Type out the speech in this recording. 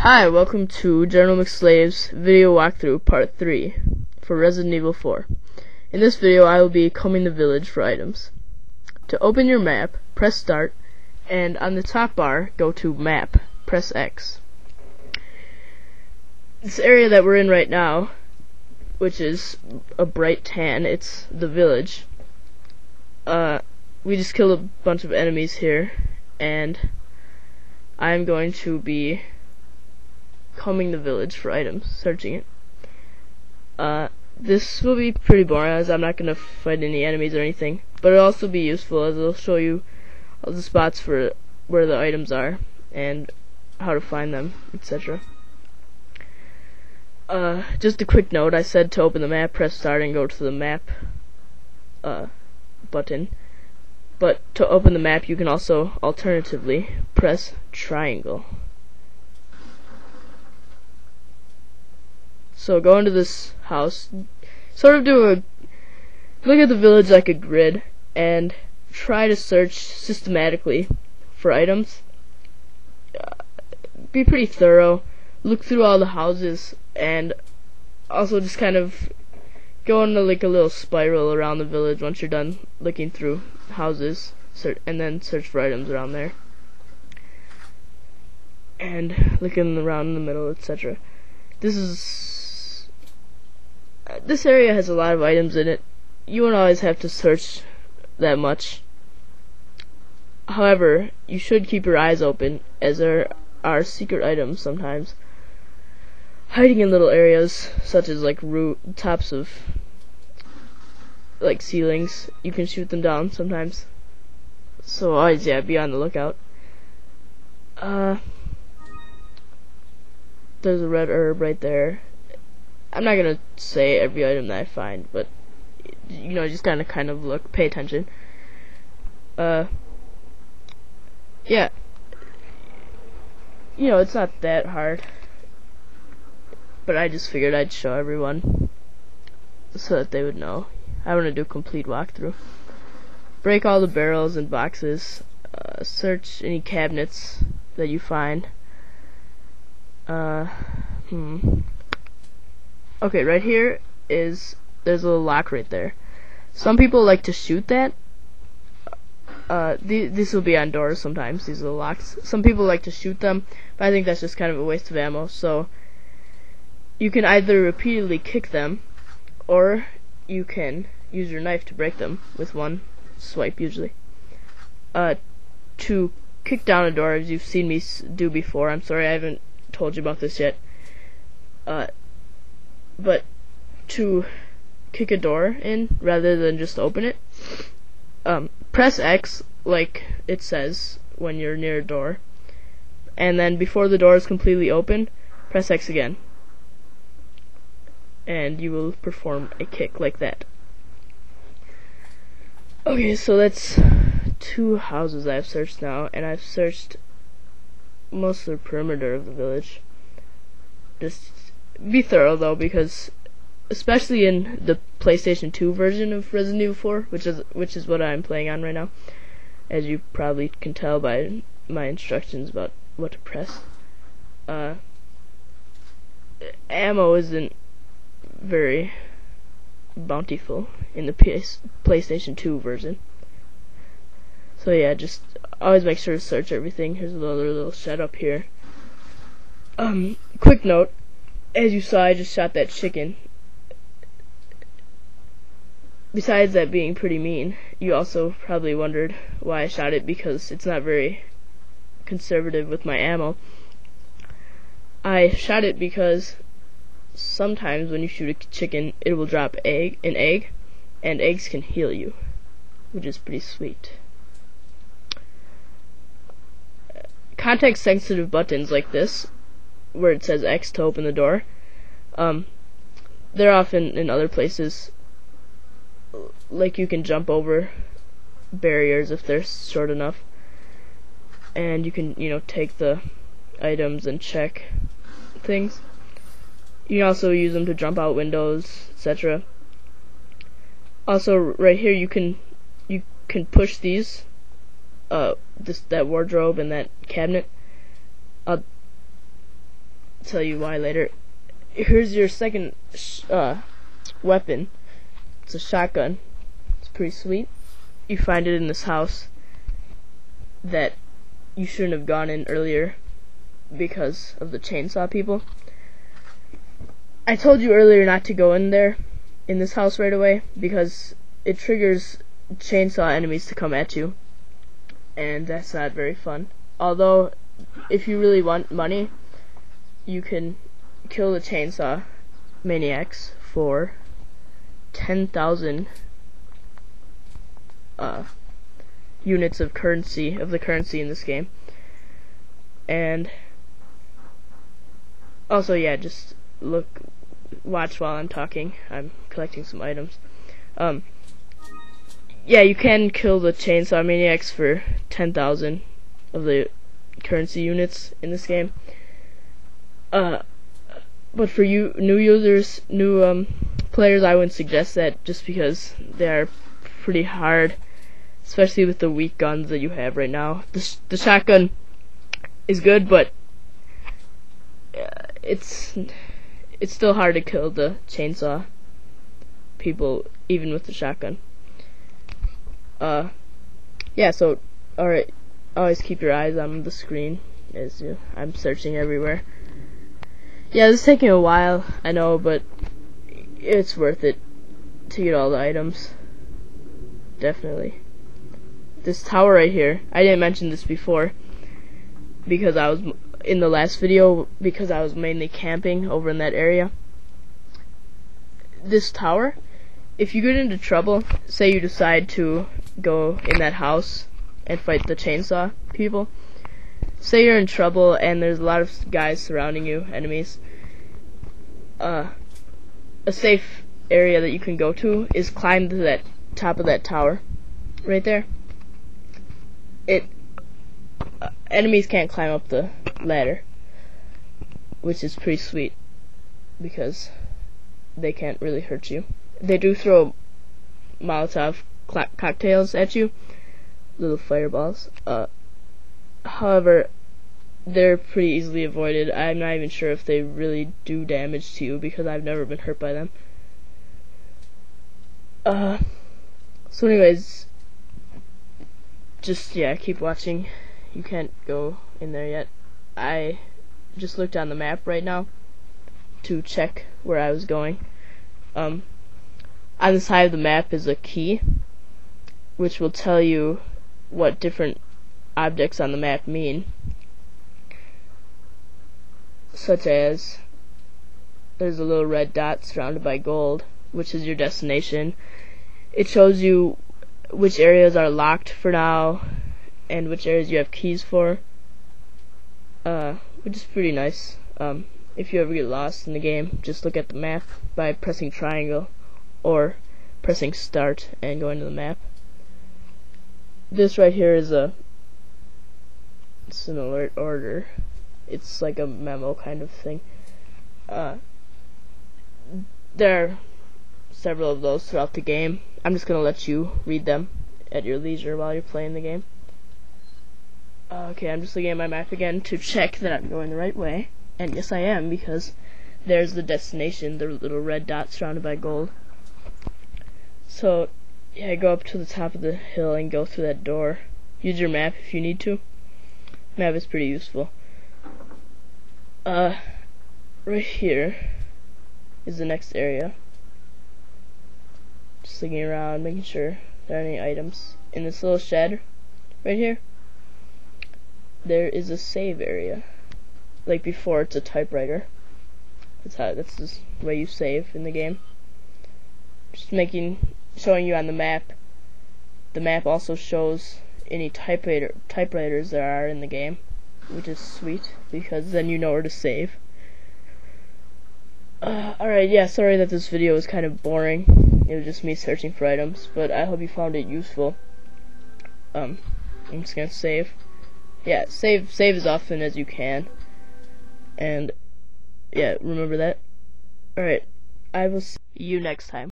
Hi, welcome to General McSlave's video walkthrough part 3 for Resident Evil 4. In this video I will be combing the village for items. To open your map, press start, and on the top bar, go to map, press X. This area that we're in right now, which is a bright tan, it's the village. We just killed a bunch of enemies here, and I'm going to be combing the village for items, searching it. This will be pretty boring as I'm not going to fight any enemies or anything, but it'll also be useful as it'll show you all the spots for where the items are and how to find them, etc. Just a quick note, I said to open the map, press start and go to the map button, but to open the map you can also alternatively press triangle. So go into this house, sort of look at the village like a grid, and try to search systematically for items. Be pretty thorough, look through all the houses, and also just kind of go into like a little spiral around the village once you're done looking through houses, and then search for items around there. And looking around in the middle, etc. This area has a lot of items in it. You won't always have to search that much. However, you should keep your eyes open, as there are secret items sometimes hiding in little areas, such as like tops of like ceilings. You can shoot them down sometimes. So always, be on the lookout. There's a red herb right there. I'm not gonna say every item that I find, but just kind of look, pay attention. Yeah. It's not that hard, but I just figured I'd show everyone so that they would know. I want to do a complete walkthrough. Break all the barrels and boxes. Search any cabinets that you find. Okay, right here there's a little lock right there. Some people like to shoot that. These will be on doors sometimes, these little locks. Some people like to shoot them, but I think that's just kind of a waste of ammo. So you can either repeatedly kick them, or you can use your knife to break them with one swipe usually. To kick down a door, as you've seen me do before, I'm sorry I haven't told you about this yet. But to kick a door in rather than just open it, press X like it says when you're near a door, and then before the door is completely open, press X again, and you will perform a kick like that. Okay, so that's 2 houses I've searched now, and I've searched most of the perimeter of the village. Just be thorough though, because especially in the PlayStation 2 version of Resident Evil 4, which is what I'm playing on right now, as you probably can tell by my instructions about what to press, ammo isn't very bountiful in the PlayStation 2 version. So yeah, just always make sure to search everything. Here's another little shed up here. Quick note, as you saw, I just shot that chicken. Besides that being pretty mean, you also probably wondered why I shot it, because it's not very conservative with my ammo. I shot it because sometimes when you shoot a chicken, it will drop an egg, and eggs can heal you, which is pretty sweet. Context sensitive buttons like this, where it says X to open the door, they're often in other places. Like you can jump over barriers if they're short enough, and you can take the items and check things. You can also use them to jump out windows, etc. Also, right here you can push these, that wardrobe and that cabinet tell you why later. Here's your second weapon. It's a shotgun. It's pretty sweet. You find it in this house that you shouldn't have gone in earlier because of the chainsaw people. I told you earlier not to go in there, in this house right away, because it triggers chainsaw enemies to come at you, and that's not very fun. Although, if you really want money, you can kill the chainsaw maniacs for 10,000 units of currency, of the currency in this game. And also, yeah, just watch while I'm talking. I'm collecting some items. Yeah, you can kill the chainsaw maniacs for 10,000 of the currency units in this game. But for you new users, new players, I wouldn't suggest that, just because they are pretty hard, especially with the weak guns that you have right now. The shotgun is good, but it's still hard to kill the chainsaw people, even with the shotgun. Yeah, so, alright, always keep your eyes on the screen as I'm searching everywhere. Yeah, this is taking a while, I know, but it's worth it to get all the items. Definitely. This tower right here, I didn't mention this before, because I was in the last video, because I was mainly camping over in that area. This tower, if you get into trouble, say you decide to go in that house and fight the chainsaw people, say you're in trouble and there's a lot of guys surrounding you, enemies, a safe area that you can go to is climb to that top of that tower right there. Enemies can't climb up the ladder, which is pretty sweet because they can't really hurt you. They do throw Molotov cocktails at you, little fireballs. However, they're pretty easily avoided. I'm not even sure if they really do damage to you because I've never been hurt by them. So anyways, just, yeah, keep watching. You can't go in there yet. I just looked on the map right now to check where I was going. On the side of the map is a key, which will tell you what different objects on the map mean, such as there's a little red dot surrounded by gold, which is your destination. It shows you which areas are locked for now and which areas you have keys for, which is pretty nice. If you ever get lost in the game, just look at the map by pressing triangle or pressing start and going to the map. This right here is it's an alert order. It's like a memo kind of thing. There are several of those throughout the game. I'm just gonna let you read them at your leisure while you're playing the game. Okay, I'm just looking at my map again to check that I'm going the right way. And yes, I am, because there's the destination, the little red dot surrounded by gold. So, yeah, go up to the top of the hill and go through that door. Use your map if you need to. Map is pretty useful. Right here is the next area. Just looking around, making sure there are any items. In this little shed right here, there is a save area. Like before, it's a typewriter. That's the way you save in the game. Just showing you on the map. The map also shows any typewriters there are in the game, which is sweet because then you know where to save. Alright, yeah, sorry that this video was kind of boring. It was just me searching for items, but I hope you found it useful. I'm just gonna save. Yeah, save as often as you can. And yeah, remember that. Alright, I will see you next time.